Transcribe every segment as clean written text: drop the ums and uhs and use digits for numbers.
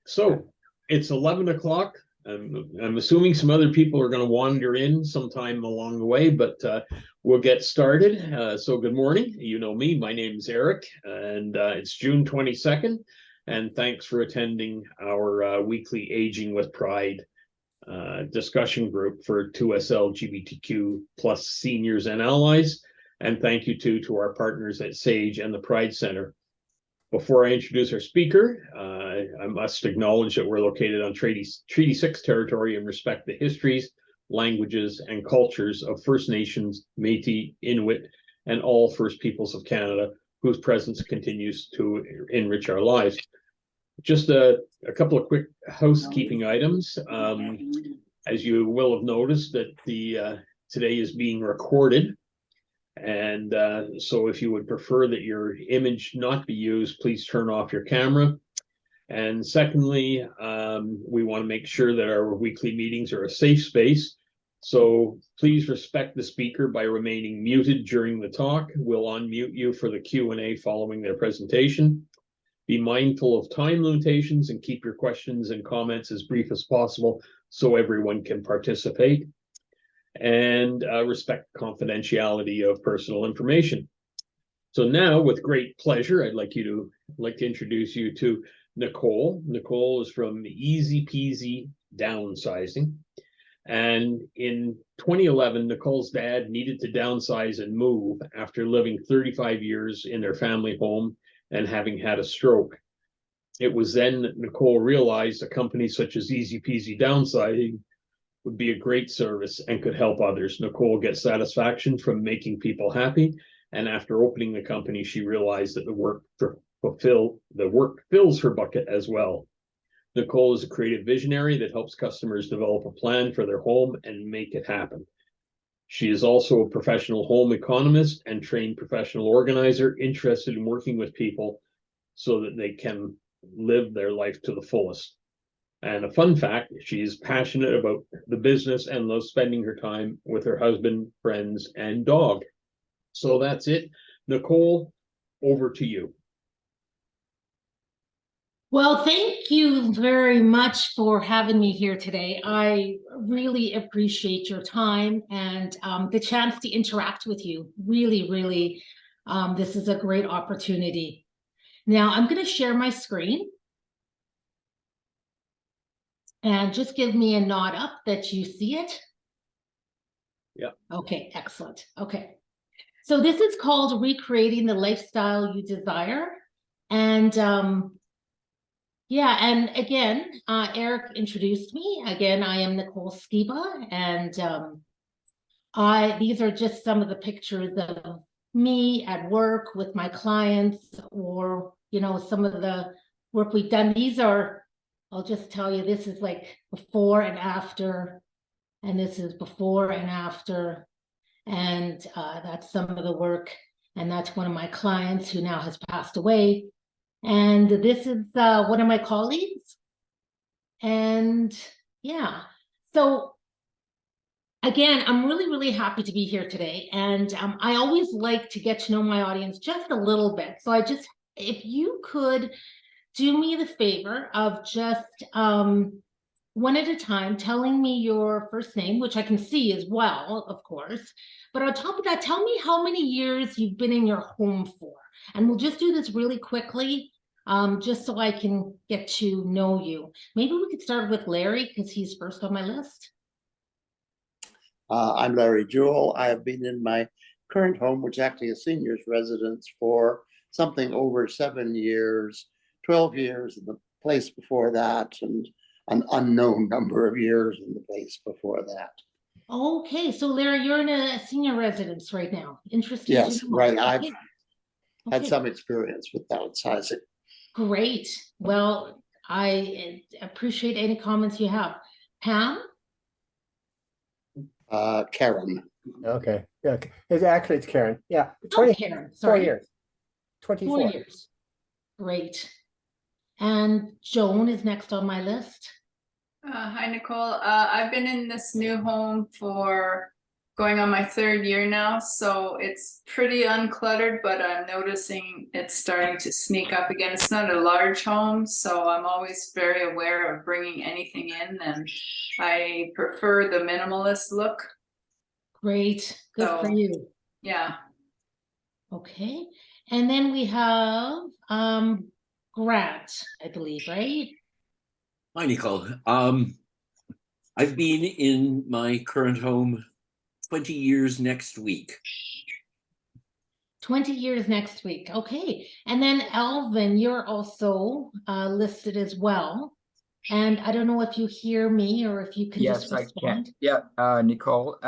So it's 11 o'clock. I'm assuming some other people are going to wander in sometime along the way, but we'll get started. So good morning. You know me. My name's Eric, and it's June 22nd. And thanks for attending our weekly Aging with Pride discussion group for 2S LGBTQ plus seniors and allies. And thank you to our partners at SAGE and the Pride Center. Before I introduce our speaker, I must acknowledge that we're located on Treaty 6 territory and respect the histories, languages, and cultures of First Nations, Métis, Inuit, and all First Peoples of Canada, whose presence continues to enrich our lives. Just a couple of quick housekeeping items. As you will have noticed, that today is being recorded. And so if you would prefer that your image not be used, please turn off your camera. And secondly, we want to make sure that our weekly meetings are a safe space. So please respect the speaker by remaining muted during the talk. We'll unmute you for the Q&A following their presentation. Be mindful of time limitations and keep your questions and comments as brief as possible so everyone can participate. And respect confidentiality of personal information. So now, with great pleasure, I'd like to introduce you to Nicole. Nicole is from Easy Peasy Downsizing. And in 2011, Nicole's dad needed to downsize and move after living 35 years in their family home and having had a stroke. It was then that Nicole realized a company such as Easy Peasy Downsizing would be a great service and could help others. Nicole gets satisfaction from making people happy. And after opening the company, she realized that the work fills her bucket as well. Nicole is a creative visionary that helps customers develop a plan for their home and make it happen. She is also a professional home economist and trained professional organizer interested in working with people so that they can live their life to the fullest. And a fun fact, she is passionate about the business and loves spending her time with her husband, friends, and dog. So that's it. Nicole, over to you. Well, thank you very much for having me here today. I really appreciate your time and the chance to interact with you. Really, this is a great opportunity. Now, I'm going to share my screen. And just give me a nod up that you see it. Yeah. Okay, excellent. Okay. So this is called Recreating the Lifestyle You Desire. And yeah, and again, Eric introduced me. Again, I am Nicole Skiba. And these are just some of the pictures of me at work with my clients, or, you know, some of the work we've done. These are, I'll just tell you, this is like before and after, and this is before and after, and that's some of the work, and that's one of my clients who now has passed away, and this is one of my colleagues, and yeah, so again, I'm really happy to be here today, and I always like to get to know my audience just a little bit, so if you could do me the favor of just one at a time telling me your first name, which I can see as well, of course. But on top of that, tell me how many years you've been in your home for. And we'll just do this really quickly, just so I can get to know you. Maybe we could start with Larry, because he's first on my list. I'm Larry Jewell. I have been in my current home, which is actually a senior's residence, for something over 7 years. 12 years in the place before that, and an unknown number of years in the place before that. Okay, so Larry, you're in a senior residence right now. Interesting. Yes, right. I've Okay. had some experience with downsizing. Great. Well, I appreciate any comments you have. Pam? Karen. Okay. Yeah. It's Karen. Yeah. Karen. Sorry. 4 years. 24. 4 years. Great. And Joan is next on my list. Hi, Nicole. I've been in this new home for going on my third year now, so it's pretty uncluttered, but I'm noticing it's starting to sneak up again. It's not a large home, so I'm always very aware of bringing anything in, and I prefer the minimalist look. Great, good for So- you. Yeah. Okay, and then we have Grant, I believe, right? Hi, Nicole. I've been in my current home 20 years next week. 20 years next week. Okay, and then Alvin, you're also listed as well. And I don't know if you hear me or if you can Yes, just I respond. can. Yeah, Nicole.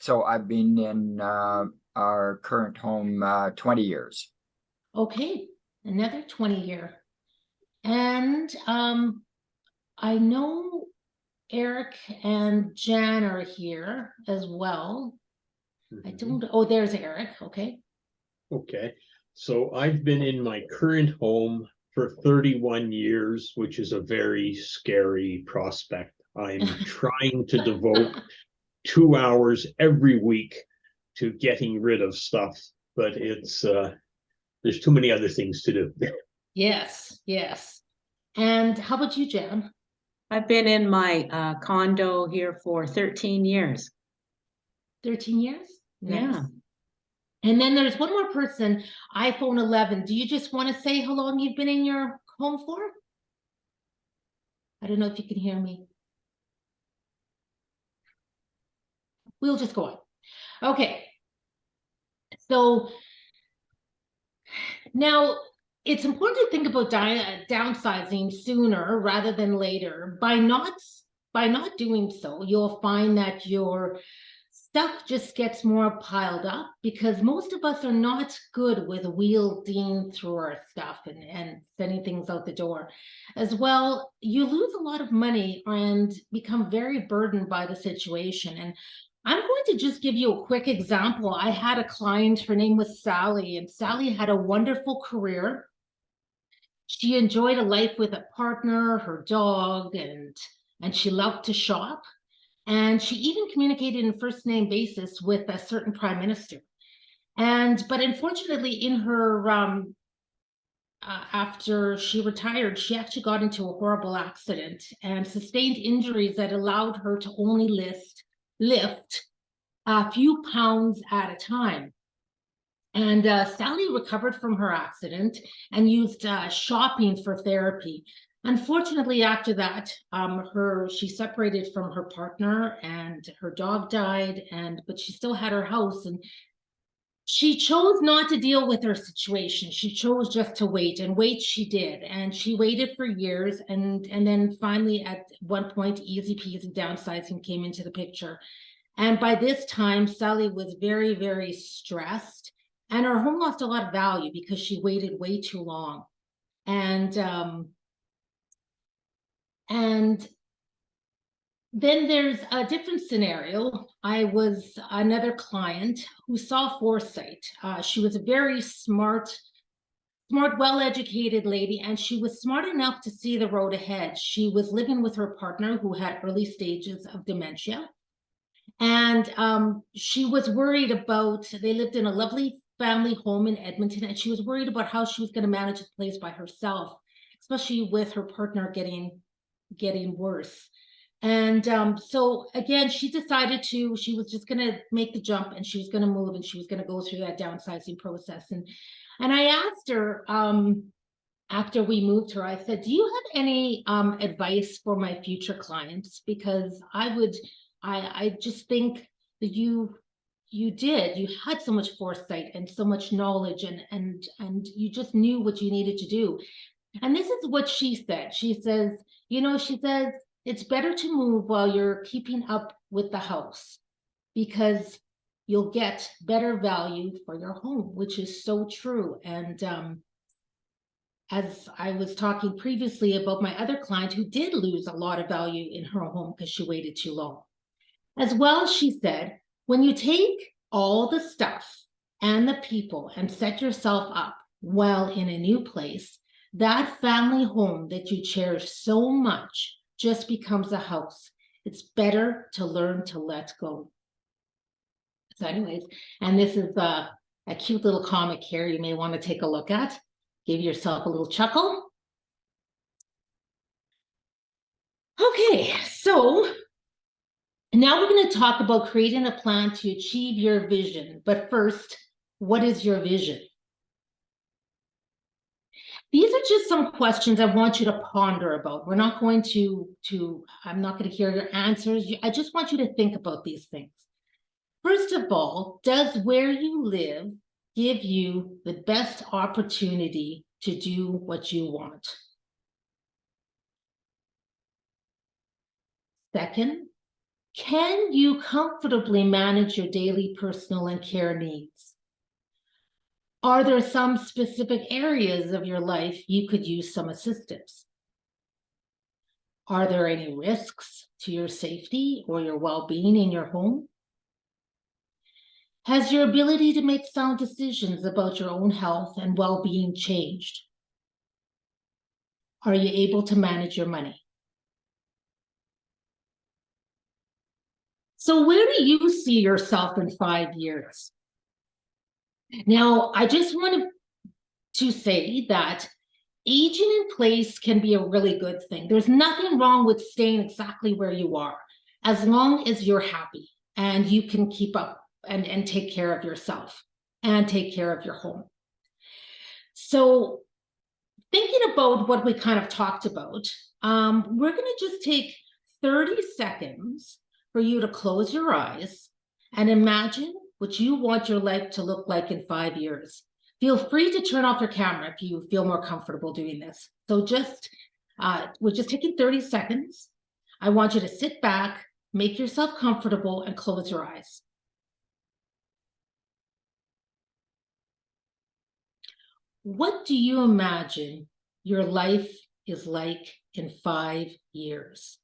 So I've been in our current home 20 years. Okay, another 20 year. And I know Eric and Jan are here as well. I don't, oh, there's Eric, okay. Okay, so I've been in my current home for 31 years, which is a very scary prospect. I'm trying to devote 2 hours every week to getting rid of stuff, but it's there's too many other things to do. Yes, yes. And how about you, Jan? I've been in my condo here for 13 years. 13 years? Nice. Yeah. And then there's one more person, iPhone 11. Do you just want to say how long you've been in your home for? I don't know if you can hear me. We'll just go on. Okay. So now it's important to think about downsizing sooner rather than later. By not doing so, you'll find that your stuff just gets more piled up because most of us are not good with wielding through our stuff and sending things out the door. As well, you lose a lot of money and become very burdened by the situation. And I'm going to just give you a quick example. I had a client, her name was Sally, and Sally had a wonderful career. She enjoyed a life with a partner, her dog, and she loved to shop. And she even communicated in first name basis with a certain prime minister. But unfortunately, in her after she retired, she actually got into a horrible accident and sustained injuries that allowed her to only lift a few pounds at a time. And Sally recovered from her accident and used shopping for therapy. Unfortunately, after that, she separated from her partner and her dog died, but she still had her house, and she chose not to deal with her situation. She chose just to wait, and wait she did. And she waited for years, and then finally at one point, easy peasy downsizing came into the picture. And by this time, Sally was very, very stressed, and her home lost a lot of value because she waited way too long. And then there's a different scenario. I was another client who saw foresight. She was a very smart, well-educated lady, and she was smart enough to see the road ahead. She was living with her partner who had early stages of dementia. And she was worried about, they lived in a lovely family home in Edmonton, and she was worried about how she was going to manage the place by herself, especially with her partner getting worse. And so again, she decided she was just going to make the jump, and she was going to move, and she was going to go through that downsizing process. And I asked her after we moved her, I said, do you have any advice for my future clients? Because I just think that you had so much foresight and so much knowledge, and you just knew what you needed to do. And this is what she said. She says, it's better to move while you're keeping up with the house, because you'll get better value for your home, which is so true. And as I was talking previously about my other client who did lose a lot of value in her home because she waited too long. As well, she said, when you take all the stuff and the people and set yourself up well in a new place, that family home that you cherish so much just becomes a house. It's better to learn to let go. So anyways, and this is a cute little comic here you may want to take a look at. Give yourself a little chuckle. Okay, so now we're going to talk about creating a plan to achieve your vision. But first, what is your vision? These are just some questions I want you to ponder about. We're not going I'm not going to hear your answers. I just want you to think about these things. First of all, does where you live give you the best opportunity to do what you want? Second, can you comfortably manage your daily personal and care needs? Are there some specific areas of your life you could use some assistance? Are there any risks to your safety or your well-being in your home? Has your ability to make sound decisions about your own health and well-being changed? Are you able to manage your money? So where do you see yourself in 5 years? Now, I just want to say that aging in place can be a really good thing. There's nothing wrong with staying exactly where you are, as long as you're happy and you can keep up and take care of yourself and take care of your home. So thinking about what we kind of talked about, we're going to just take 30 seconds for you to close your eyes and imagine what you want your life to look like in 5 years. Feel free to turn off your camera if you feel more comfortable doing this. So we're just taking 30 seconds. I want you to sit back, make yourself comfortable, and close your eyes. What do you imagine your life is like in 5 years?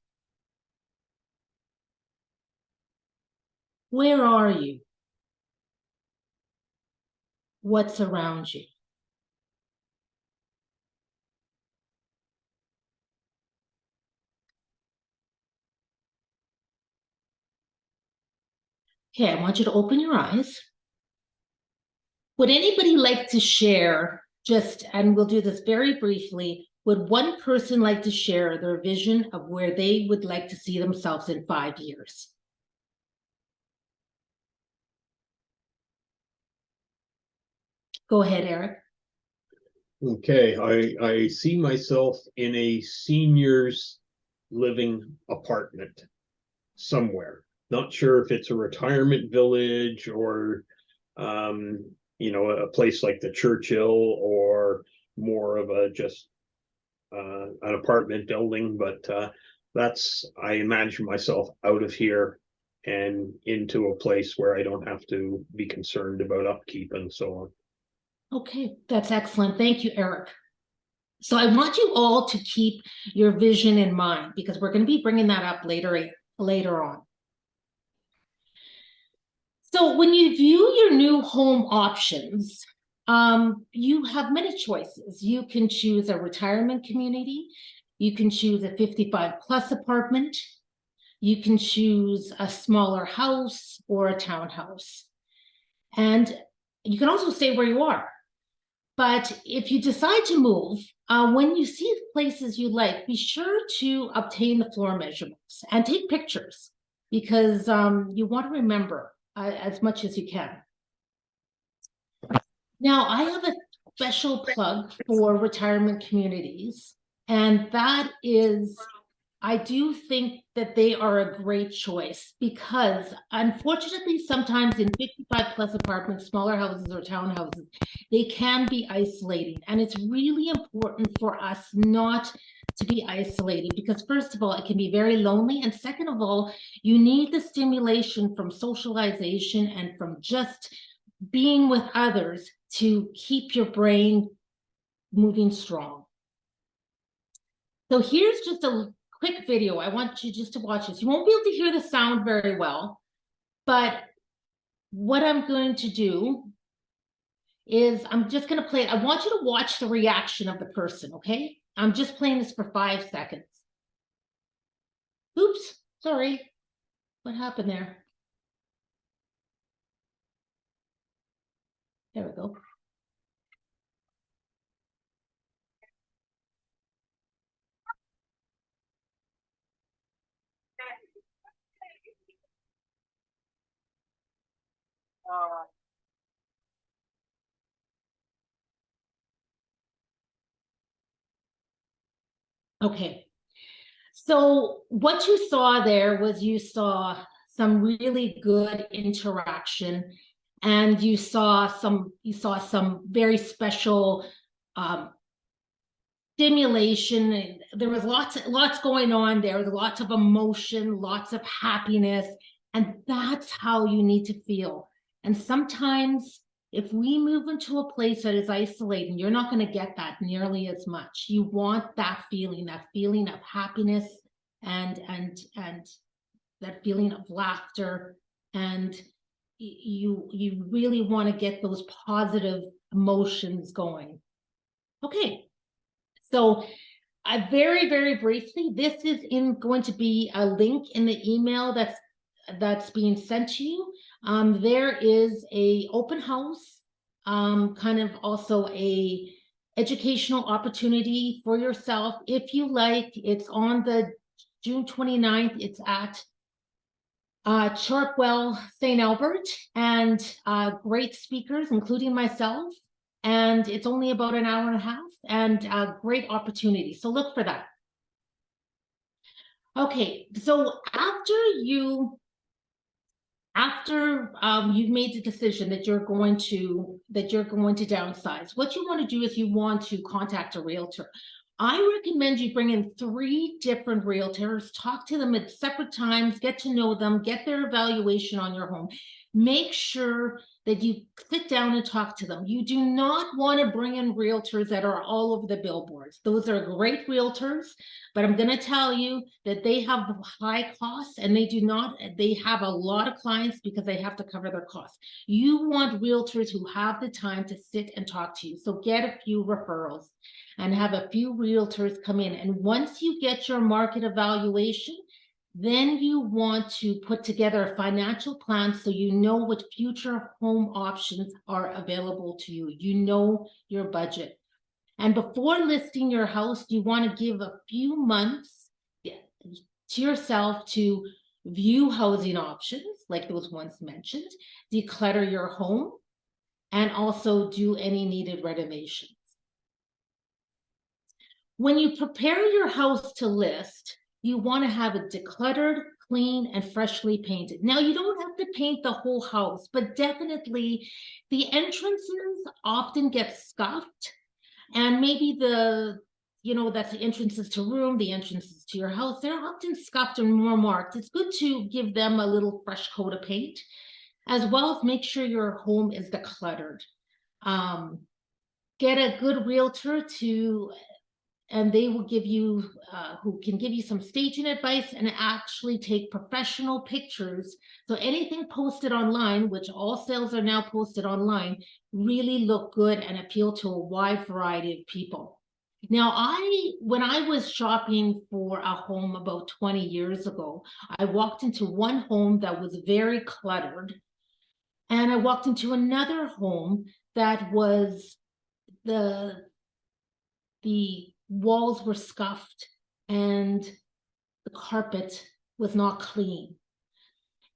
Where are you? What's around you? Okay, I want you to open your eyes. Would anybody like to share and we'll do this very briefly, would one person like to share their vision of where they would like to see themselves in 5 years? Go ahead, Eric. Okay, I see myself in a seniors living apartment somewhere. Not sure if it's a retirement village or a place like the Churchill or more of a just an apartment building, but I imagine myself out of here and into a place where I don't have to be concerned about upkeep and so on. Okay, that's excellent. Thank you, Eric. So I want you all to keep your vision in mind because we're going to be bringing that up later on. So when you view your new home options, you have many choices. You can choose a retirement community. You can choose a 55+ apartment. You can choose a smaller house or a townhouse. And you can also stay where you are. But if you decide to move, when you see places you like, be sure to obtain the floor measurements and take pictures because you want to remember as much as you can. Now, I have a special plug for retirement communities, and that is, I do think that they are a great choice because unfortunately, sometimes in 55+ apartments, smaller houses or townhouses, they can be isolating. And it's really important for us not to be isolated because first of all, it can be very lonely. And second of all, you need the stimulation from socialization and from just being with others to keep your brain moving strong. So here's just a quick video. I want you just to watch this. You won't be able to hear the sound very well, but what I'm going to do is I'm just going to play it. I want you to watch the reaction of the person, okay? I'm just playing this for 5 seconds. Oops, sorry. What happened there? There we go. Okay. So what you saw there was you saw some really good interaction, and you saw some very special stimulation. There was lots going on there. There was lots of emotion, lots of happiness, and that's how you need to feel. And sometimes if we move into a place that is isolating, you're not going to get that nearly as much. You want that feeling of happiness and that feeling of laughter, and you really want to get those positive emotions going. Okay. So very, very briefly, this is going to be a link in the email that's being sent to you. There is a open house, kind of also a educational opportunity for yourself. If you like, it's on the June 29th. It's at Chartwell, St. Albert, and great speakers, including myself. And it's only about an hour and a half, and a great opportunity. So look for that. Okay, so after you've made the decision that you're going to downsize, what you want to do is you want to contact a realtor. I recommend you bring in 3 different realtors, talk to them at separate times, get to know them, get their evaluation on your home. Make sure that you sit down and talk to them. You do not want to bring in realtors that are all over the billboards. Those are great realtors, but I'm going to tell you that they have high costs, and they have a lot of clients because they have to cover their costs. You want realtors who have the time to sit and talk to you. So get a few referrals and have a few realtors come in. And once you get your market evaluation, then you want to put together a financial plan so you know what future home options are available to you. You know your budget. And before listing your house, you want to give a few months to yourself to view housing options, like those ones mentioned, declutter your home, and also do any needed renovations. When you prepare your house to list, you want to have it decluttered, clean, and freshly painted. Now, you don't have to paint the whole house, but definitely the entrances often get scuffed, and maybe that's the entrances to room, the entrances to your house, they're often scuffed and more marked. It's good to give them a little fresh coat of paint, as well as make sure your home is decluttered. Get a good realtor and they will give you, who can give you some staging advice and actually take professional pictures. So anything posted online, which all sales are now posted online, really look good and appeal to a wide variety of people. Now, when I was shopping for a home about 20 years ago, I walked into one home that was very cluttered, and I walked into another home that was the walls were scuffed and the carpet was not clean.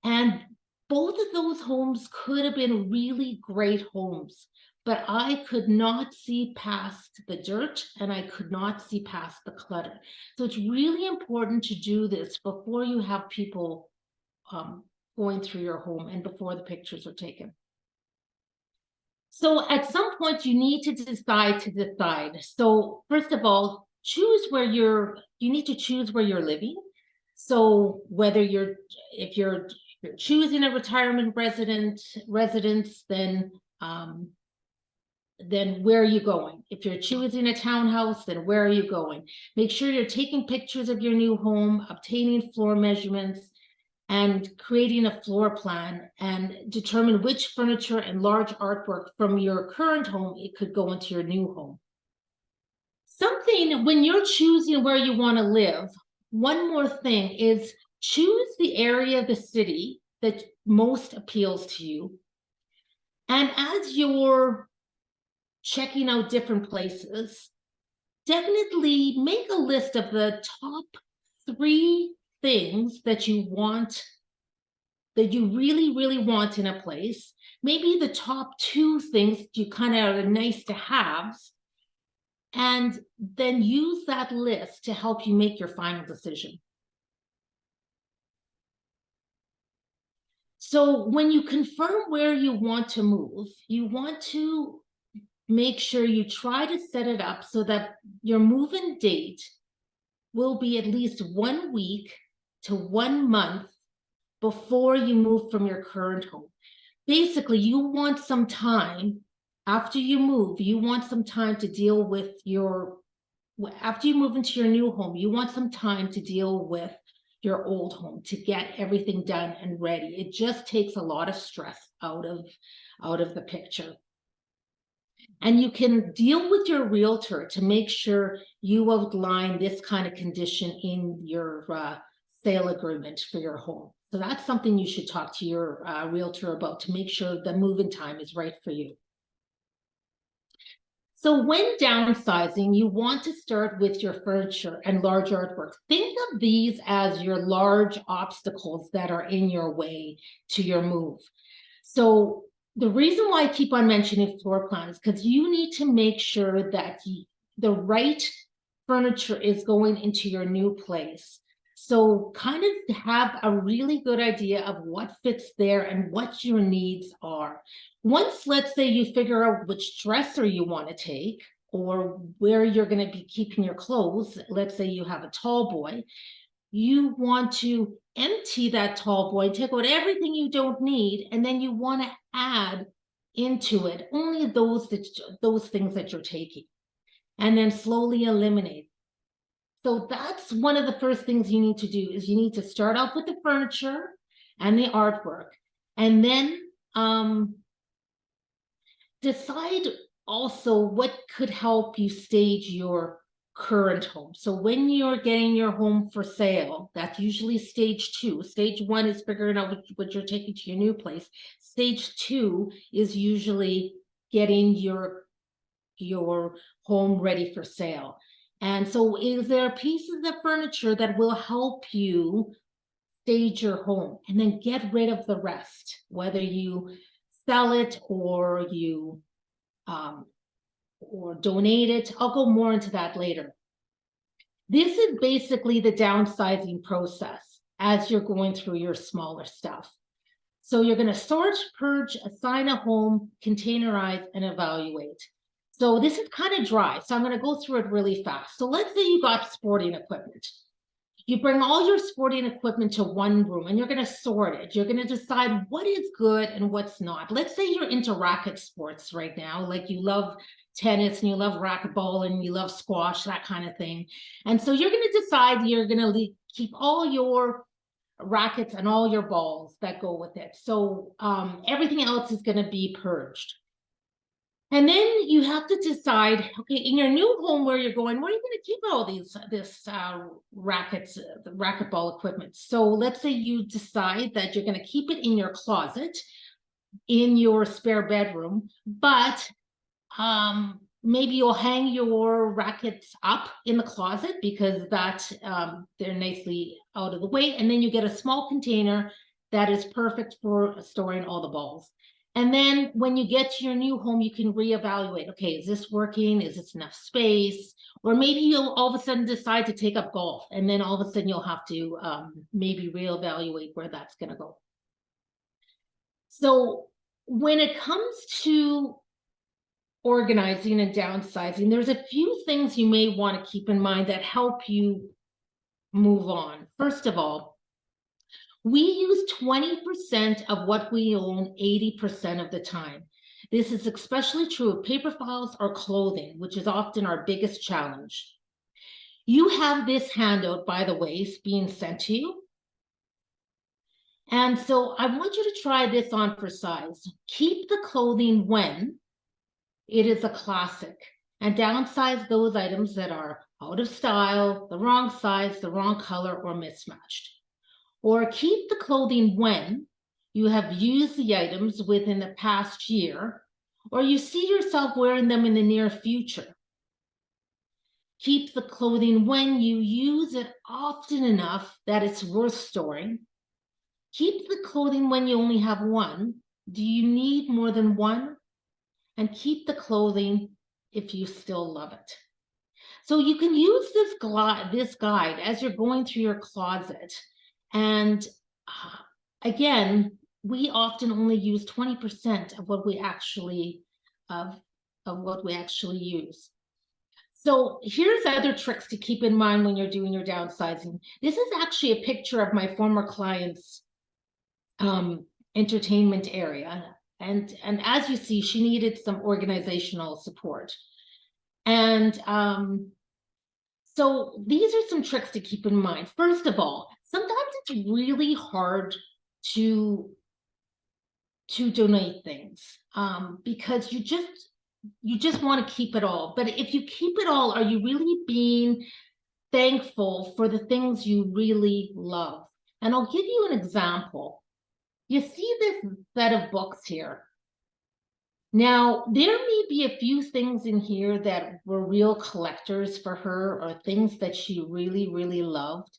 And both of those homes could have been really great homes, but I could not see past the dirt and I could not see past the clutter. So it's really important to do this before you have people going through your home and before the pictures are taken. So at some point you need to decide. So first of all, you need to choose where you're living. So whether if you're choosing a retirement residence, then where are you going? If you're choosing a townhouse, then where are you going? Make sure you're taking pictures of your new home, obtaining floor measurements, and creating a floor plan, and determine which furniture and large artwork from your current home it could go into your new home. When you're choosing where you want to live, one more thing is choose the area of the city that most appeals to you, And as you're checking out different places, definitely make a list of the top 3 things that you want, that you really, really want in a place. Maybe the top 2 things you kind of are nice to haves, and then use that list to help you make your final decision. So when you confirm where you want to move, you want to make sure you try to set it up so that your move-in date will be at least 1 week to 1 month before you move from your current home. Basically, you want some time after you move, you want some time to deal with after you move into your new home, you want some time to deal with your old home, to get everything done and ready. It just takes a lot of stress out of the picture. And you can deal with your realtor to make sure you outline this kind of condition in your sale agreement for your home. So that's something you should talk to your realtor about to make sure the move-in time is right for you. So when downsizing, you want to start with your furniture and large artwork. Think of these as your large obstacles that are in your way to your move. So the reason why I keep on mentioning floor plan is because you need to make sure that the right furniture is going into your new place. So kind of have a really good idea of what fits there and what your needs are. Once, let's say, you figure out which dresser you want to take or where you're going to be keeping your clothes, let's say you have a tall boy, you want to empty that tall boy, take out everything you don't need, and then you want to add into it only those things that you're taking, and then slowly eliminate. So that's one of the first things you need to do, is you need to start off with the furniture and the artwork, and then decide also what could help you stage your current home. So when you're getting your home for sale, that's usually stage 2. Stage 1 is figuring out what you're taking to your new place. Stage 2 is usually getting your home ready for sale. And so is there pieces of furniture that will help you stage your home, and then get rid of the rest, whether you sell it or you or donate it. I'll go more into that later. This is basically the downsizing process as you're going through your smaller stuff. So you're going to sort, purge, assign a home, containerize, and evaluate. So this is kind of dry, so I'm going to go through it really fast. So let's say you got sporting equipment. You bring all your sporting equipment to one room and you're going to sort it. You're going to decide what is good and what's not. Let's say you're into racket sports right now, like you love tennis and you love racquetball and you love squash, that kind of thing. And so you're going to decide you're going to keep all your rackets and all your balls that go with it. So everything else is going to be purged. And then you have to decide, okay, in your new home where you're going, where are you going to keep all this rackets, the racquetball equipment? So let's say you decide that you're going to keep it in your closet, in your spare bedroom, but maybe you'll hang your rackets up in the closet because they're nicely out of the way. And then you get a small container that is perfect for storing all the balls. And then when you get to your new home, you can reevaluate. Okay, is this working? Is this enough space? Or maybe you'll all of a sudden decide to take up golf. And then all of a sudden you'll have to maybe reevaluate where that's going to go. So when it comes to organizing and downsizing, there's a few things you may want to keep in mind that help you move on. First of all, we use 20% of what we own 80% of the time. This is especially true of paper files or clothing, which is often our biggest challenge. You have this handout, by the way, being sent to you. And so I want you to try this on for size. Keep the clothing when it is a classic, and downsize those items that are out of style, the wrong size, the wrong color, or mismatched. Or keep the clothing when you have used the items within the past year, or you see yourself wearing them in the near future. Keep the clothing when you use it often enough that it's worth storing. Keep the clothing when you only have one. Do you need more than one? And keep the clothing if you still love it. So you can use this guide as you're going through your closet. And again, we often only use 20% of what we actually use. So here's other tricks to keep in mind when you're doing your downsizing. This is actually a picture of my former client's entertainment area. And as you see, she needed some organizational support. And so these are some tricks to keep in mind. First of all, sometimes it's really hard to donate things because you just want to keep it all. But if you keep it all, are you really being thankful for the things you really love? And I'll give you an example. You see this set of books here. Now, there may be a few things in here that were real collectors for her or things that she really, really loved.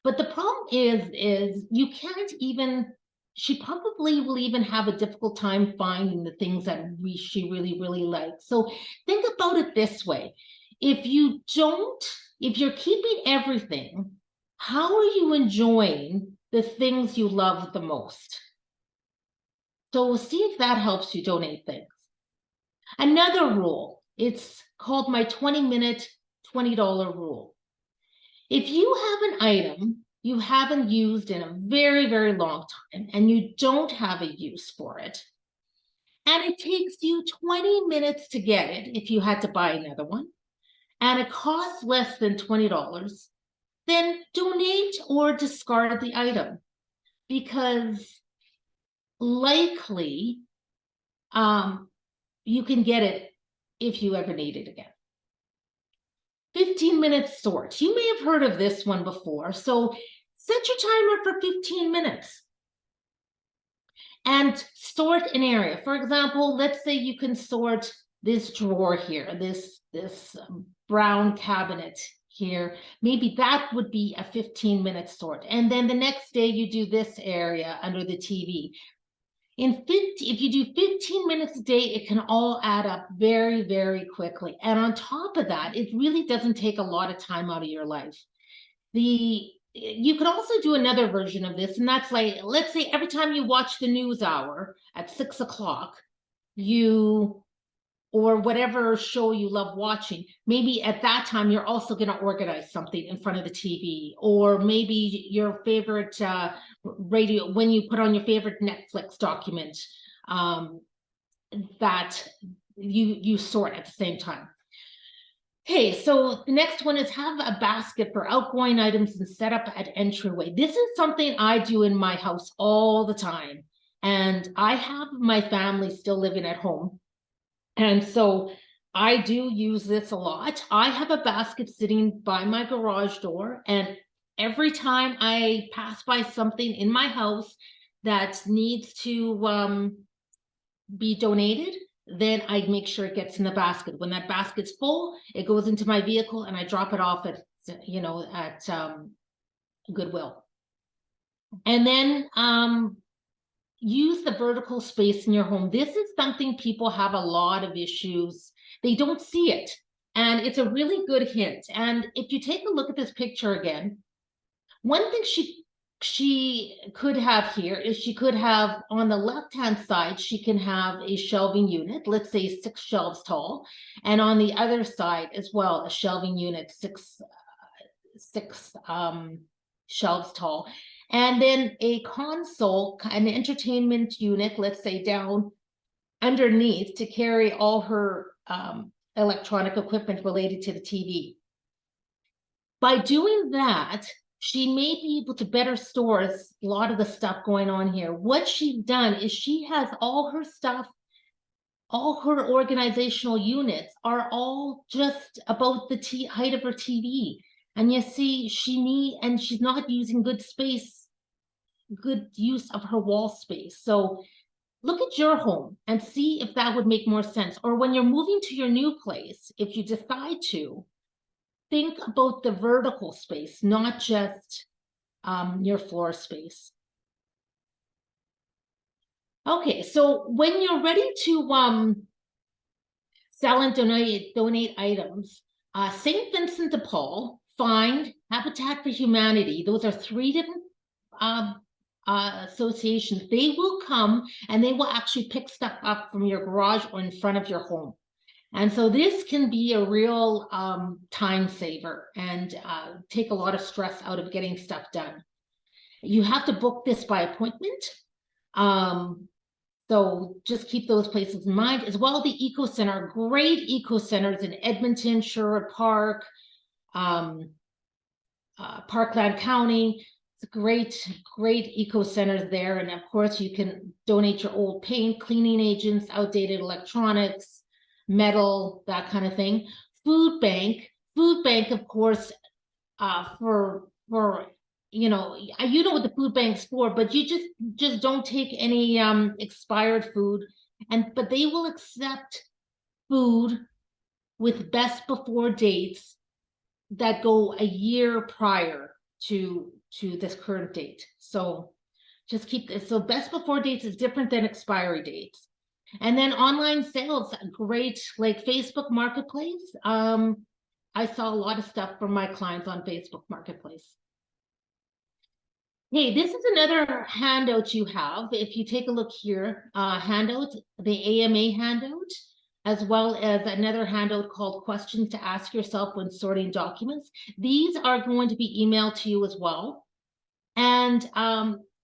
But the problem is you can't even, she probably will even have a difficult time finding the things that she really, really likes. So think about it this way. If you're keeping everything, how are you enjoying the things you love the most? So we'll see if that helps you donate things. Another rule, it's called my 20-minute, $20 rule. If you have an item you haven't used in a very, very long time and you don't have a use for it, and it takes you 20 minutes to get it if you had to buy another one, and it costs less than $20, then donate or discard the item, because likely you can get it if you ever need it again. 15-minute sort. You may have heard of this one before. So set your timer for 15 minutes and sort an area. For example, let's say you can sort this drawer here, this brown cabinet here. Maybe that would be a 15-minute sort. And then the next day you do this area under the TV. If you do 15 minutes a day, it can all add up very, very quickly. And on top of that, it really doesn't take a lot of time out of your life. You could also do another version of this, and that's like, let's say every time you watch the news hour at 6 o'clock, or whatever show you love watching, maybe at that time you're also going to organize something in front of the TV, or maybe your favorite radio, when you put on your favorite Netflix document, that you sort at the same time. Okay, so the next one is have a basket for outgoing items and set up at entryway. This is something I do in my house all the time, and I have my family still living at home. And so I do use this a lot. I have a basket sitting by my garage door, and every time I pass by something in my house that needs to be donated, then I make sure it gets in the basket. When that basket's full, it goes into my vehicle and I drop it off at Goodwill. And then use the vertical space in your home. This is something people have a lot of issues. They don't see it. And it's a really good hint. And if you take a look at this picture again, one thing she could have here is she could have on the left-hand side, she can have a shelving unit, let's say 6 shelves tall. And on the other side as well, a shelving unit, six shelves tall. And then a console, an entertainment unit, let's say down underneath to carry all her electronic equipment related to the TV. By doing that, she may be able to better store a lot of the stuff going on here. What she's done is she has all her stuff, all her organizational units are all just about the height of her TV. And you see, she's not using good space good use of her wall space. So look at your home and see if that would make more sense. Or when you're moving to your new place, if you decide to, think about the vertical space, not just your floor space. Okay, so when you're ready to sell and donate items, St. Vincent de Paul, Find, Habitat for Humanity, those are 3 different associations. They will come and they will actually pick stuff up from your garage or in front of your home. And so this can be a real time saver and take a lot of stress out of getting stuff done. You have to book this by appointment. So just keep those places in mind, as well. The Eco Center, great eco centers in Edmonton, Sherwood Park, Parkland County. It's great eco centers there. And of course, you can donate your old paint, cleaning agents, outdated electronics, metal, that kind of thing. Food bank, of course, for you know what the food bank's for, but you just don't take any expired food, but they will accept food with best before dates that go a year prior to this current date. So just keep this. So best before dates is different than expiry dates. And then online sales, great, like Facebook Marketplace. I saw a lot of stuff from my clients on Facebook Marketplace. Hey, this is another handout you have. If you take a look here, handout, the AMA handout, as well as another handout called Questions to Ask Yourself When Sorting Documents. These are going to be emailed to you as well. And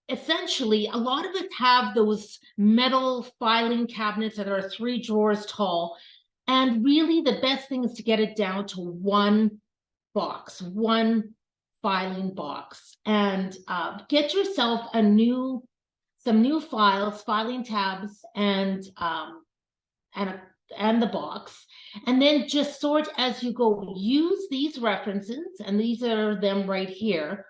essentially, a lot of us have those metal filing cabinets that are 3 drawers tall. And really, the best thing is to get it down to one box, one filing box, and get yourself some new files, filing tabs, and the box, and then just sort as you go. Use these references, and these are them right here.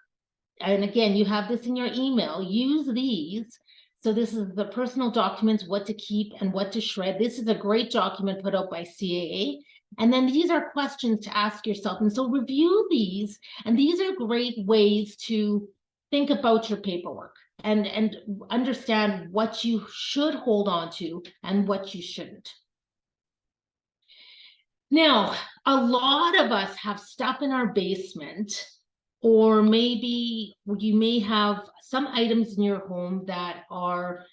And again, you have this in your email. Use these. So this is the personal documents, what to keep and what to shred. This is a great document put out by CAA. And then these are questions to ask yourself. And so review these. And these are great ways to think about your paperwork and understand what you should hold on to and what you shouldn't. Now, a lot of us have stuff in our basement, or maybe you may have some items in your home that are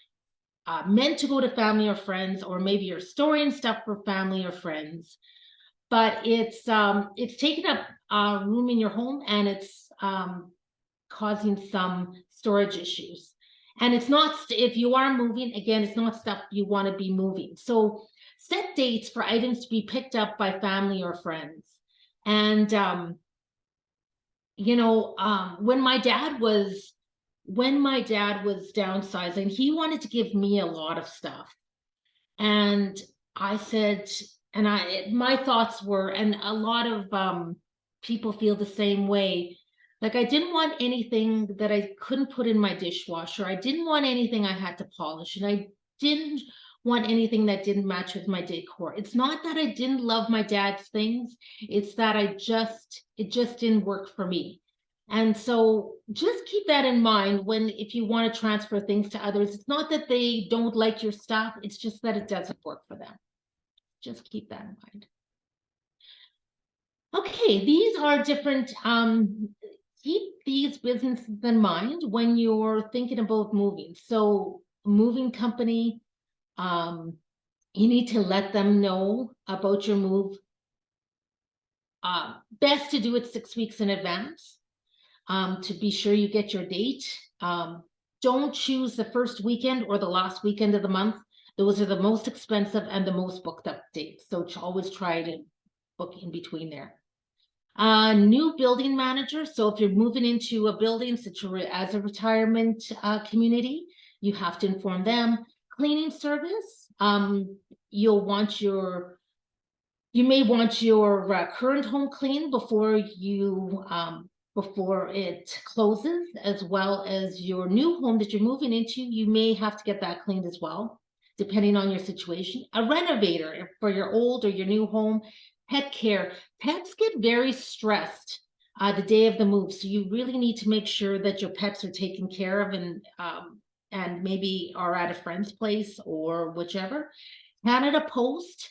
meant to go to family or friends, or maybe you're storing stuff for family or friends, but it's taking up room in your home, and it's causing some storage issues. And it's not, if you are moving, again, it's not stuff you want to be moving. So set dates for items to be picked up by family or friends. And when my dad was downsizing, he wanted to give me a lot of stuff. And I said, and my thoughts were, and a lot of people feel the same way, like I didn't want anything that I couldn't put in my dishwasher. I didn't want anything I had to polish, and I didn't want anything that didn't match with my decor. It's not that I didn't love my dad's things, it's that it just didn't work for me. And so just keep that in mind if you want to transfer things to others. It's not that they don't like your stuff, it's just that it doesn't work for them. Just keep that in mind. Okay, these are different, keep these businesses in mind when you're thinking about moving. So moving company, you need to let them know about your move. Best to do it 6 weeks in advance, to be sure you get your date. Don't choose the first weekend or the last weekend of the month. Those are the most expensive and the most booked up dates. So always try to book in between there. New building manager. So if you're moving into a building such as a retirement community, you have to inform them. Cleaning service. You may want your current home clean before you before it closes, as well as your new home that you're moving into. You may have to get that cleaned as well, depending on your situation. A renovator for your old or your new home. Pet care. Pets get very stressed the day of the move, so you really need to make sure that your pets are taken care of, and maybe are at a friend's place or whichever. Canada Post.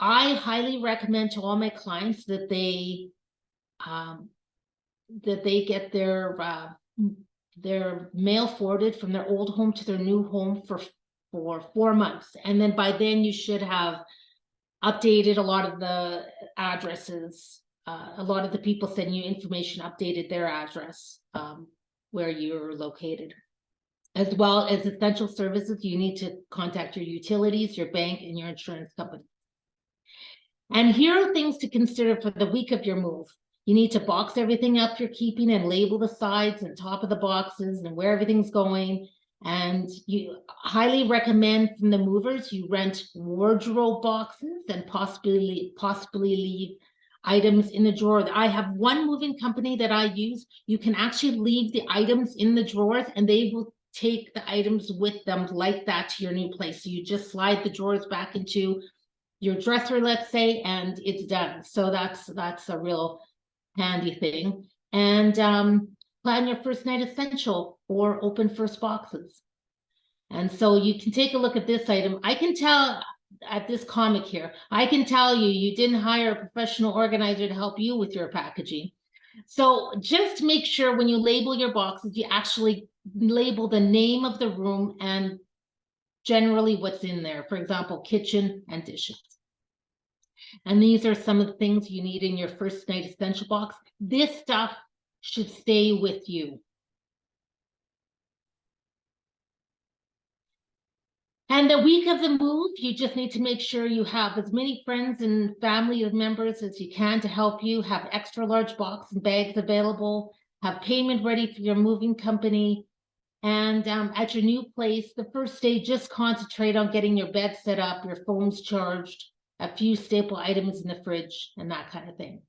I highly recommend to all my clients that they get their mail forwarded from their old home to their new home for 4 months, and then by then you should have updated a lot of the addresses. A lot of the people sending you information updated their address where you're located. As well as essential services, you need to contact your utilities, your bank, and your insurance company. And here are things to consider for the week of your move. You need to box everything up you're keeping and label the sides and top of the boxes and where everything's going. And you highly recommend from the movers, you rent wardrobe boxes and possibly leave items in the drawer. I have one moving company that I use. You can actually leave the items in the drawers and they will take the items with them like that to your new place. So you just slide the drawers back into your dresser, let's say, and it's done. So that's a real handy thing. And plan your first night essential or open first boxes. And so you can take a look at this item. I can tell at this comic here, I can tell you didn't hire a professional organizer to help you with your packaging. So just make sure when you label your boxes, you actually label the name of the room and generally what's in there. For example, kitchen and dishes. And these are some of the things you need in your first night essential box. This stuff should stay with you. And the week of the move, you just need to make sure you have as many friends and family members as you can to help you, have extra large box and bags available, have payment ready for your moving company. And at your new place, the first day, just concentrate on getting your bed set up, your phones charged, a few staple items in the fridge, and that kind of thing.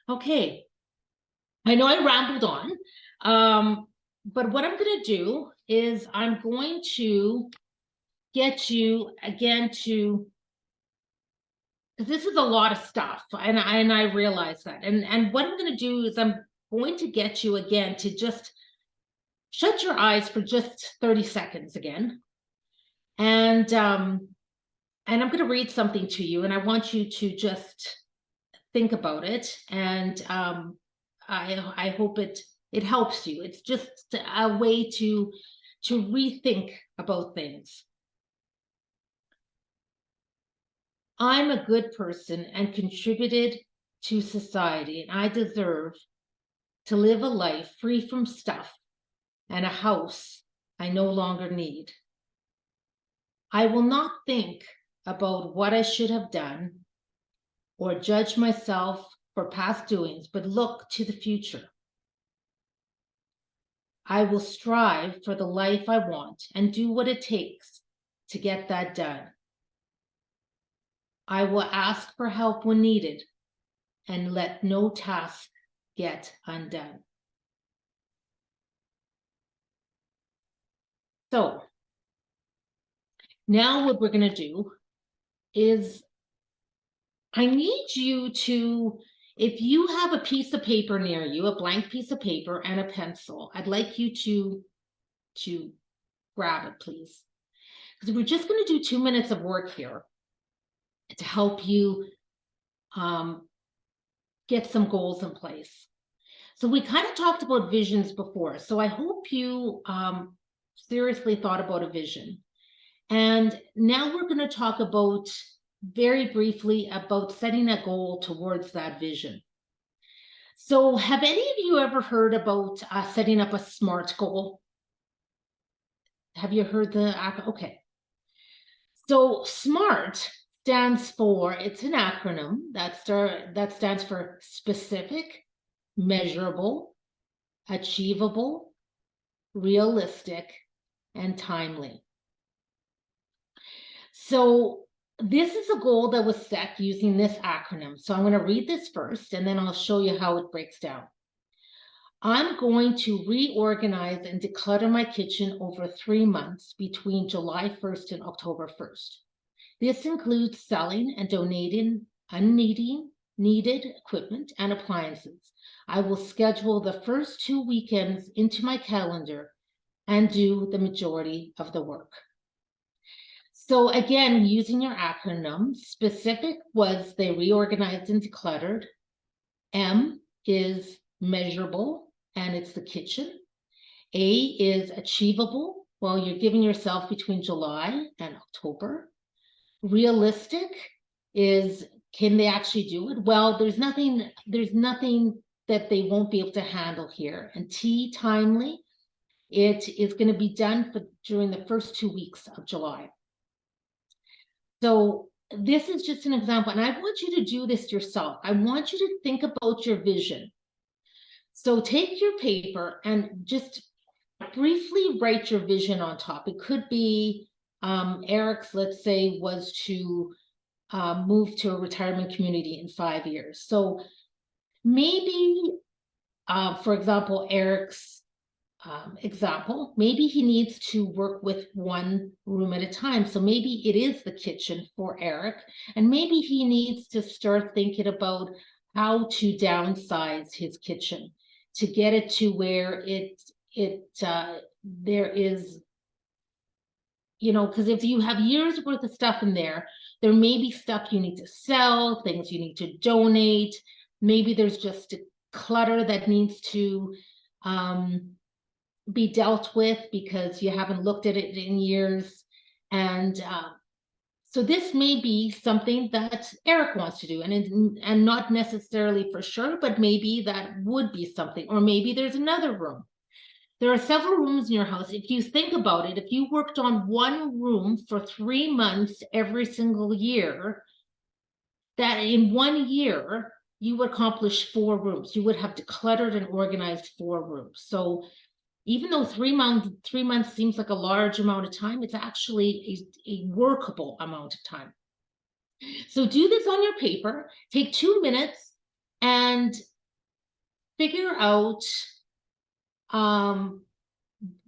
Okay, I know I rambled on, but what I'm going to do is I'm going to get you again to, because this is a lot of stuff, and I realize that. And what I'm going to do is I'm going to get you again to just shut your eyes for just 30 seconds again. And I'm going to read something to you, and I want you to just think about it. And I hope it helps you. It's just a way to rethink about things. I'm a good person and contributed to society, and I deserve to live a life free from stuff and a house I no longer need. I will not think about what I should have done or judge myself for past doings, but look to the future. I will strive for the life I want and do what it takes to get that done. I will ask for help when needed and let no task get undone. So now what we're going to do is I need you to, if you have a piece of paper near you, a blank piece of paper and a pencil, I'd like you to grab it, please. Because we're just going to do 2 minutes of work here to help you get some goals in place. So we kind of talked about visions before. So I hope you seriously thought about a vision. And now we're going to talk about very briefly about setting a goal towards that vision. So have any of you ever heard about setting up a SMART goal? Have you heard the, okay. So SMART stands for, it's an acronym that stands for specific, measurable, achievable, realistic, and timely. So this is a goal that was set using this acronym. So I'm going to read this first, and then I'll show you how it breaks down. I'm going to reorganize and declutter my kitchen over 3 months between July 1st and October 1st. This includes selling and donating unneeded equipment and appliances. I will schedule the first 2 weekends into my calendar and do the majority of the work. So again, using your acronym, specific was they reorganized and decluttered. M is measurable, and it's the kitchen. A is achievable. Well, you're giving yourself between July and October. Realistic is, can they actually do it? Well, there's nothing that they won't be able to handle here. And T, timely, it is going to be done during the first 2 weeks of July. So this is just an example, and I want you to do this yourself. I want you to think about your vision. So take your paper and just briefly write your vision on top. It could be Eric's, let's say, was to move to a retirement community in 5 years. So maybe, for example, Eric's example, maybe he needs to work with 1 room at a time. So maybe it is the kitchen for Eric, and maybe he needs to start thinking about how to downsize his kitchen to get it to where there is, you know, because if you have years worth of stuff in there may be stuff you need to sell, things you need to donate. Maybe there's just clutter that needs to be dealt with because you haven't looked at it in years. And so this may be something that Eric wants to do, and not necessarily for sure, but maybe that would be something. Or maybe there's another room. There are several rooms in your house. If you think about it, if you worked on 1 room for 3 months every single year, that in 1 year, you would accomplish 4 rooms. You would have decluttered and organized 4 rooms. So even though 3 months seems like a large amount of time, it's actually a workable amount of time. So do this on your paper, take 2 minutes and figure out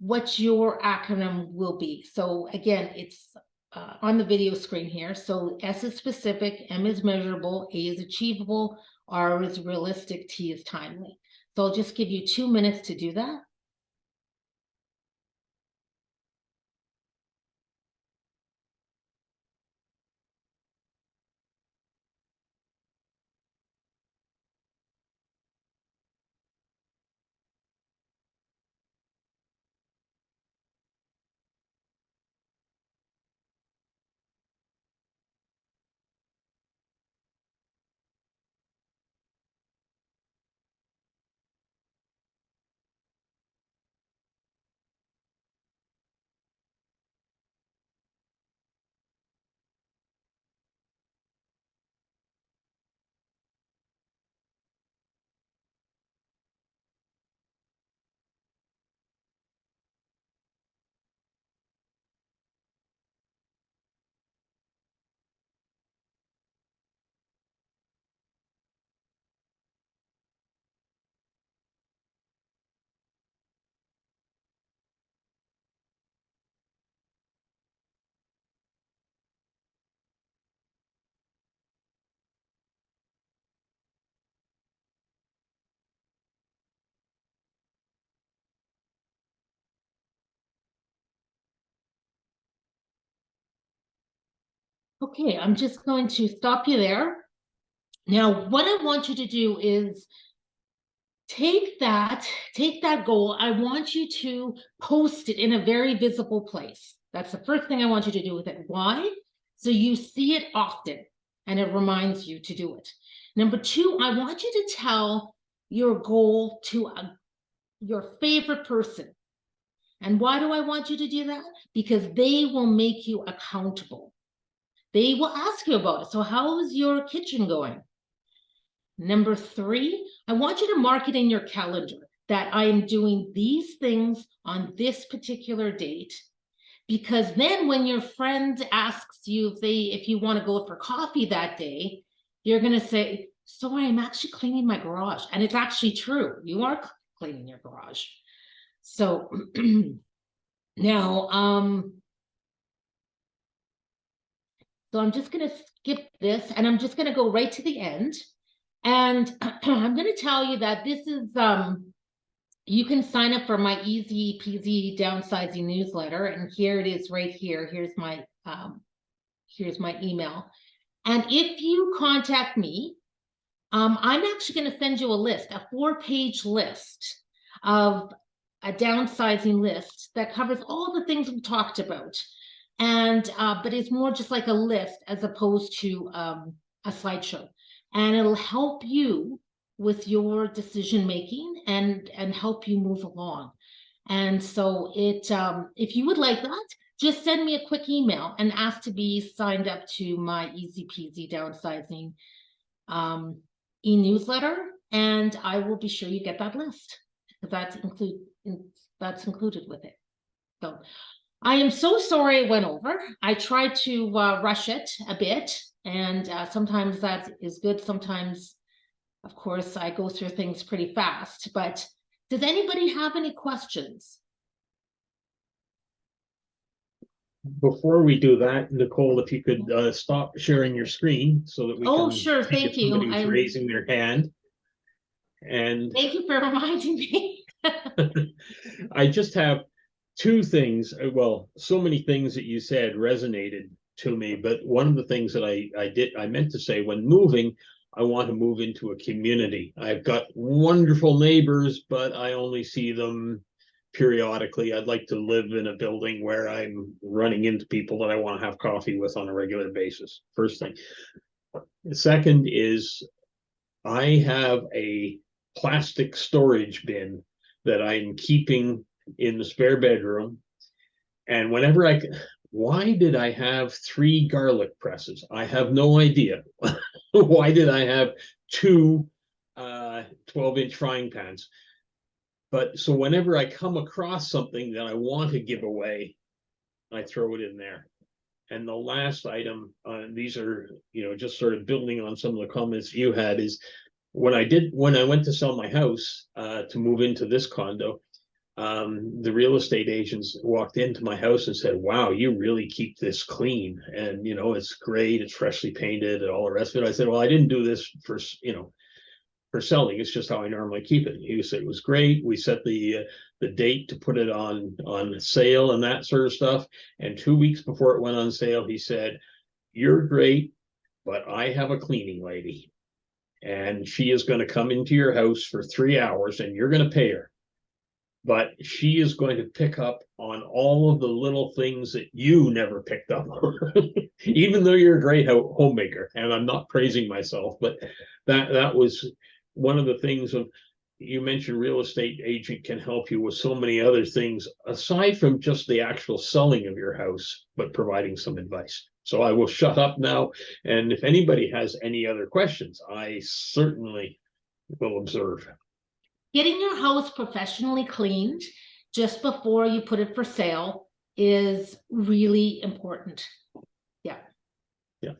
what your acronym will be. So again, it's on the video screen here. So S is specific, M is measurable, A is achievable, R is realistic, T is timely. So I'll just give you 2 minutes to do that. Okay, I'm just going to stop you there. Now, what I want you to do is take that goal. I want you to post it in a very visible place. That's the first thing I want you to do with it. Why? So you see it often and it reminds you to do it. Number 2, I want you to tell your goal to your favorite person. And why do I want you to do that? Because they will make you accountable. They will ask you about it. So how is your kitchen going? Number 3, I want you to mark it in your calendar that I am doing these things on this particular date because then when your friend asks you if you want to go for coffee that day, you're going to say, so I'm actually cleaning my garage. And it's actually true. You are cleaning your garage. So now, so I'm just going to skip this and I'm just going to go right to the end. And I'm going to tell you that this is, you can sign up for my easy peasy downsizing newsletter. And here it is right here. Here's my email. And if you contact me, I'm actually going to send you a list, a 4-page list of a downsizing list that covers all the things we talked about. And, but it's more just like a list as opposed to a slideshow. And it'll help you with your decision making and help you move along. And so if you would like that, just send me a quick email and ask to be signed up to my easy peasy downsizing e-newsletter, and I will be sure you get that list. That's included with it. So I am so sorry it went over. I tried to rush it a bit, and sometimes that is good. Sometimes, of course, I go through things pretty fast, but does anybody have any questions? Before we do that, Nicole, if you could stop sharing your screen so that we can Sure, see thank if you. somebody's raising their hand. And Thank you for reminding me. I just have two things. Well, so many things that you said resonated to me, but one of the things that I meant to say, when moving, I want to move into a community. I've got wonderful neighbors, but I only see them periodically. I'd like to live in a building where I'm running into people that I want to have coffee with on a regular basis. First thing. The second is I have a plastic storage bin that I'm keeping in the spare bedroom. And whenever why did I have 3 garlic presses? I have no idea. Why did I have 2 12-inch frying pans? But so whenever I come across something that I want to give away, I throw it in there. And the last item, these are, just sort of building on some of the comments you had, is when I went to sell my house to move into this condo, the real estate agents walked into my house and said, wow, you really keep this clean. And, it's great. It's freshly painted and all the rest of it. I said, well, I didn't do this for selling. It's just how I normally keep it. He said it was great. We set the date to put it on sale and that sort of stuff. And 2 weeks before it went on sale, he said, you're great, but I have a cleaning lady. And she is going to come into your house for 3 hours and you're going to pay her. But she is going to pick up on all of the little things that you never picked up on, even though you're a great homemaker. And I'm not praising myself, but that was one of the things you mentioned. Real estate agent can help you with so many other things aside from just the actual selling of your house, but providing some advice. So I will shut up now. And if anybody has any other questions, I certainly will observe. Getting your house professionally cleaned just before you put it for sale is really important. Yeah. Yeah.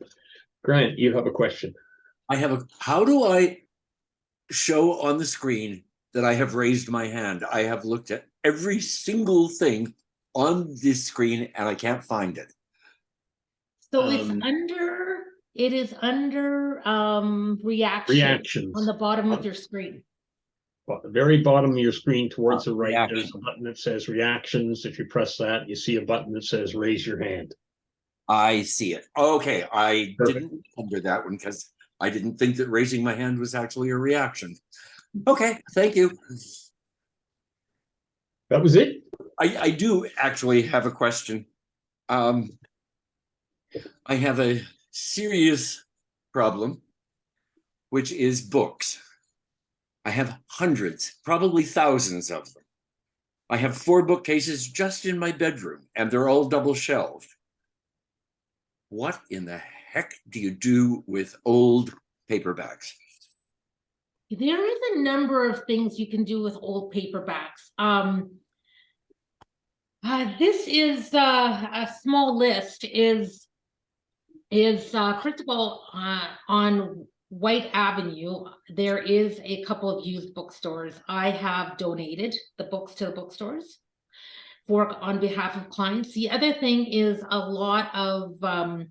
Grant, you have a question. How do I show on the screen that I have raised my hand? I have looked at every single thing on this screen and I can't find it. So it is under reactions on the bottom of your screen. At the very bottom of your screen towards the right, reaction. There's a button that says reactions. If you press that, you see a button that says raise your hand. I see it. Okay, I Perfect. didn't under that one because I didn't think that raising my hand was actually a reaction. Okay, thank you. That was it? I do actually have a question. I have a serious problem, which is books. I have hundreds, probably thousands of them. I have 4 bookcases just in my bedroom, and they're all double shelved. What in the heck do you do with old paperbacks? There is a number of things you can do with old paperbacks. This is a small list is critical on White Avenue. There is a couple of used bookstores. I have donated the books to the bookstores on behalf of clients. The other thing is a lot of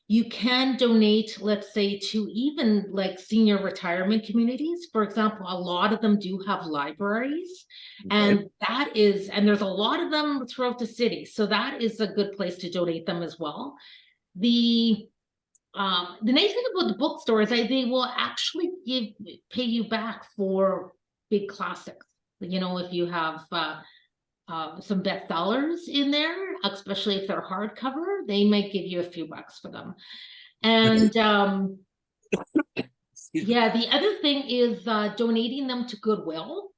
you can donate, let's say, to even like senior retirement communities. For example, a lot of them do have libraries, and there's a lot of them throughout the city. So that is a good place to donate them as well. The nice thing about the bookstore is they will actually pay you back for big classics. You know, if you have some bestsellers in there, especially if they're hardcover, they might give you a few bucks for them. And yeah, the other thing is donating them to Goodwill.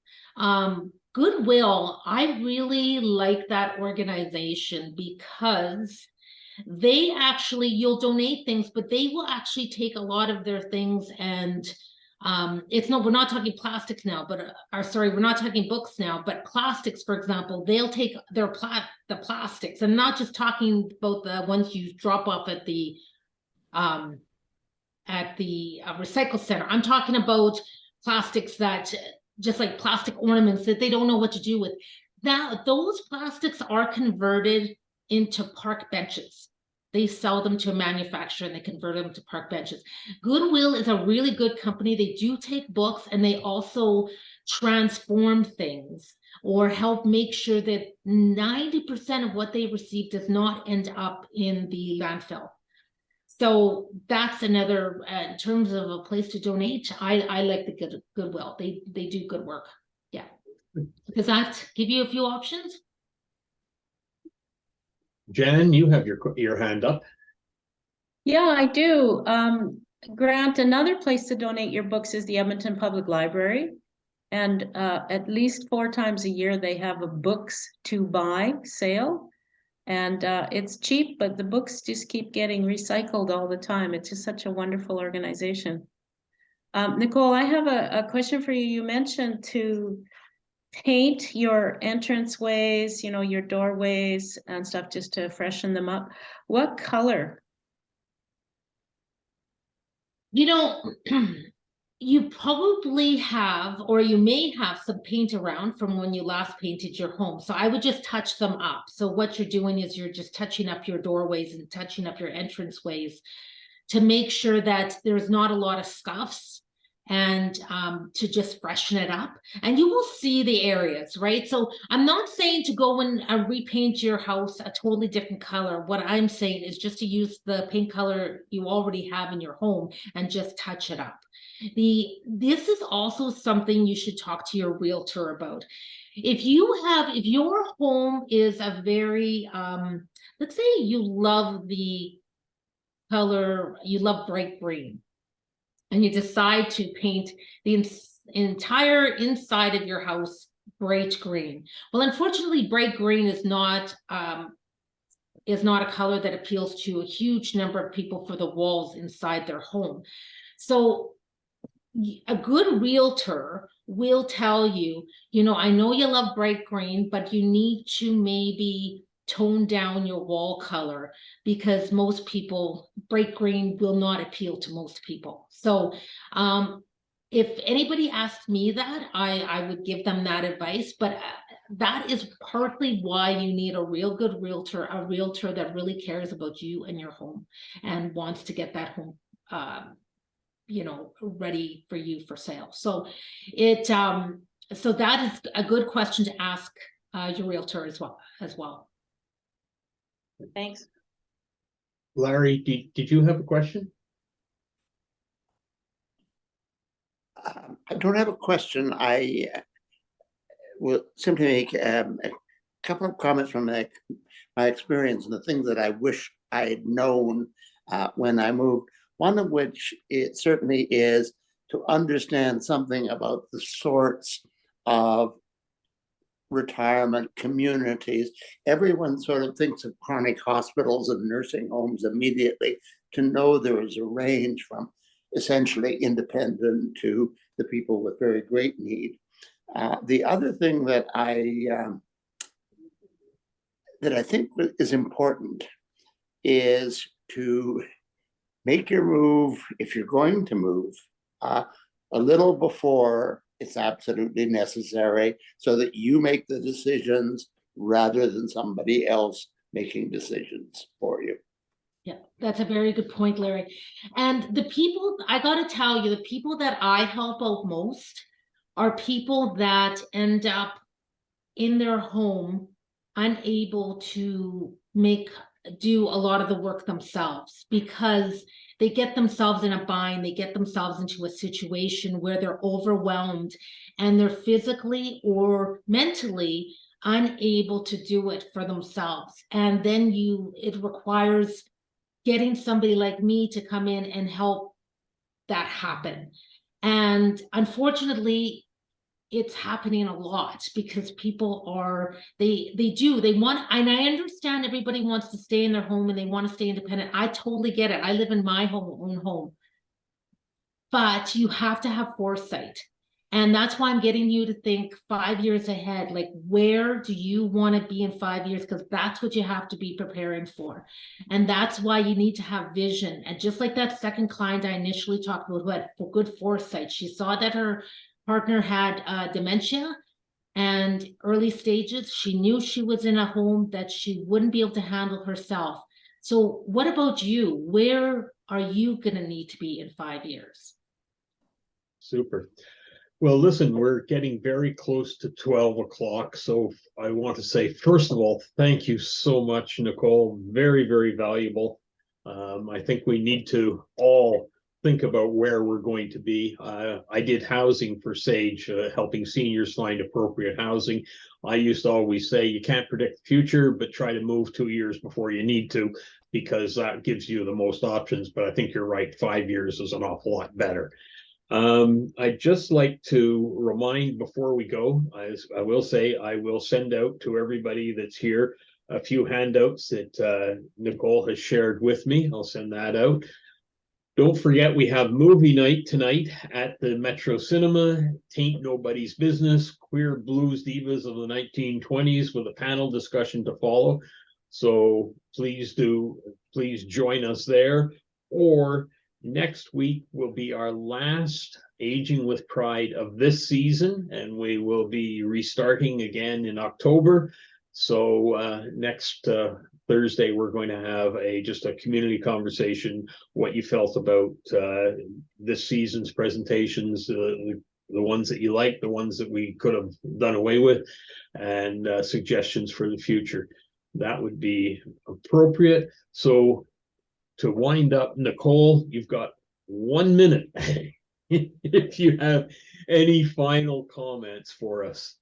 Goodwill, I really like that organization because they actually, you'll donate things, but they will actually take a lot of their things and we're not talking plastics now, but we're not talking books now, but plastics, for example, they'll take the plastics, and not just talking about the ones you drop off at the recycle center. I'm talking about plastics that just like plastic ornaments that they don't know what to do with. Now, those plastics are converted into park benches. They sell them to a manufacturer and they convert them to park benches. Goodwill is a really good company. They do take books and they also transform things or help make sure that 90% of what they receive does not end up in the landfill. So that's another, in terms of a place to donate, I like the Goodwill. They do good work. Yeah. Does that give you a few options? Jan, you have your hand up. Yeah, I do. Grant, another place to donate your books is the Edmonton Public Library. And at least 4 times a year, they have a books to buy sale. And it's cheap, but the books just keep getting recycled all the time. It's just such a wonderful organization. Nicole, I have a question for you. You mentioned to paint your entranceways, you know, your doorways and stuff just to freshen them up. What color? You know, you probably have, or you may have some paint around from when you last painted your home. So I would just touch them up. So what you're doing is you're just touching up your doorways and touching up your entranceways to make sure that there's not a lot of scuffs and to just freshen it up. And you will see the areas, right? So I'm not saying to go and repaint your house a totally different color. What I'm saying is just to use the paint color you already have in your home and just touch it up. This is also something you should talk to your realtor about. If your home is a very, let's say you love the color, you love bright green, and you decide to paint the entire inside of your house bright green. Well, unfortunately, bright green is not a color that appeals to a huge number of people for the walls inside their home. So a good realtor will tell you, you know, I know you love bright green, but you need to maybe tone down your wall color because most people, bright green will not appeal to most people. So if anybody asks me that, I would give them that advice, but that is partly why you need a real good realtor, a realtor that really cares about you and your home and wants to get that home you know, ready for you for sale. So so that is a good question to ask your realtor as well. Thanks. Larry, did you have a question? I don't have a question. I will simply make a couple of comments from my experience and the things that I wish I had known when I moved. One of which it certainly is to understand something about the sorts of retirement communities. Everyone sort of thinks of chronic hospitals and nursing homes immediately. To know there is a range from essentially independent to the people with very great need. The other thing that I that I think is important is to make your move, if you're going to move, a little before it's absolutely necessary, so that you make the decisions rather than somebody else making decisions for you. Yeah, that's a very good point, Larry. And the people, I gotta tell you, the people that I help out most are people that end up in their home unable to do a lot of the work themselves, because they get themselves in a bind, they get themselves into a situation where they're overwhelmed and they're physically or mentally unable to do it for themselves. And then it requires getting somebody like me to come in and help that happen. And unfortunately, it's happening a lot because people are, they want, and I understand everybody wants to stay in their home and they want to stay independent. I totally get it. I live in my own home. But you have to have foresight. And that's why I'm getting you to think 5 years ahead. Like, where do you want to be in 5 years? Because that's what you have to be preparing for. And that's why you need to have vision. And just like that second client I initially talked about, who had good foresight, she saw that her partner had dementia and early stages. She knew she was in a home that she wouldn't be able to handle herself. So what about you? Where are you going to need to be in 5 years? Super. Well, listen, we're getting very close to 12 o'clock. So I want to say, first of all, thank you so much, Nicole. Very, very valuable. I think we need to all think about where we're going to be. I did housing for Sage, helping seniors find appropriate housing. I used to always say, you can't predict the future, but try to move 2 years before you need to, because that gives you the most options. But I think you're right, 5 years is an awful lot better. I'd just like to remind before we go, I will say, I will send out to everybody that's here a few handouts that Nicole has shared with me. I'll send that out. Don't forget, we have movie night tonight at the Metro Cinema. Tain't Nobody's Business, Queer Blues Divas of the 1920s, with a panel discussion to follow. So please join us there. Or next week will be our last Aging with Pride of this season, and we will be restarting again in October. So next Thursday, we're going to have just a community conversation, what you felt about this season's presentations, the ones that you like, the ones that we could have done away with, and suggestions for the future. That would be appropriate. So to wind up, Nicole, you've got 1 minute if you have any final comments for us.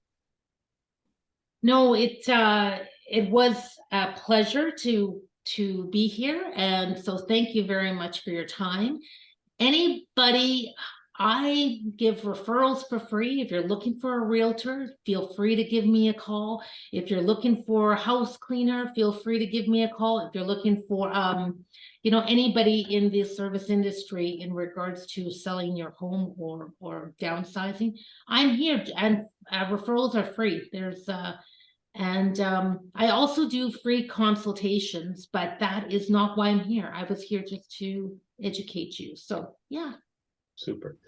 No, it was a pleasure to be here, and so thank you very much for your time. Anybody, I give referrals for free. If you're looking for a realtor, feel free to give me a call. If you're looking for a house cleaner, feel free to give me a call. If you're looking for anybody in the service industry in regards to selling your home or downsizing, I'm here. And referrals are free. I also do free consultations, but that is not why I'm here. I was here just to educate you. So yeah. Super.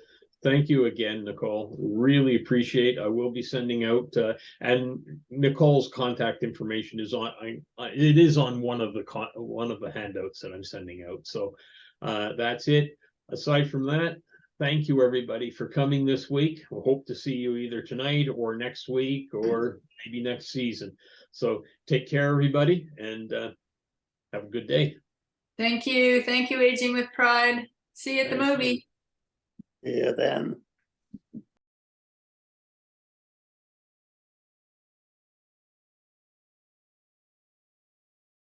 Thank you again, Nicole. Really appreciate. I will be sending out, and Nicole's contact information is on. It is on one of the handouts that I'm sending out. So that's it. Aside from that, thank you everybody for coming this week. We'll hope to see you either tonight or next week or maybe next season. So take care, everybody, and have a good day. Thank you. Thank you, Aging with Pride. See you at the movie. Yeah, then.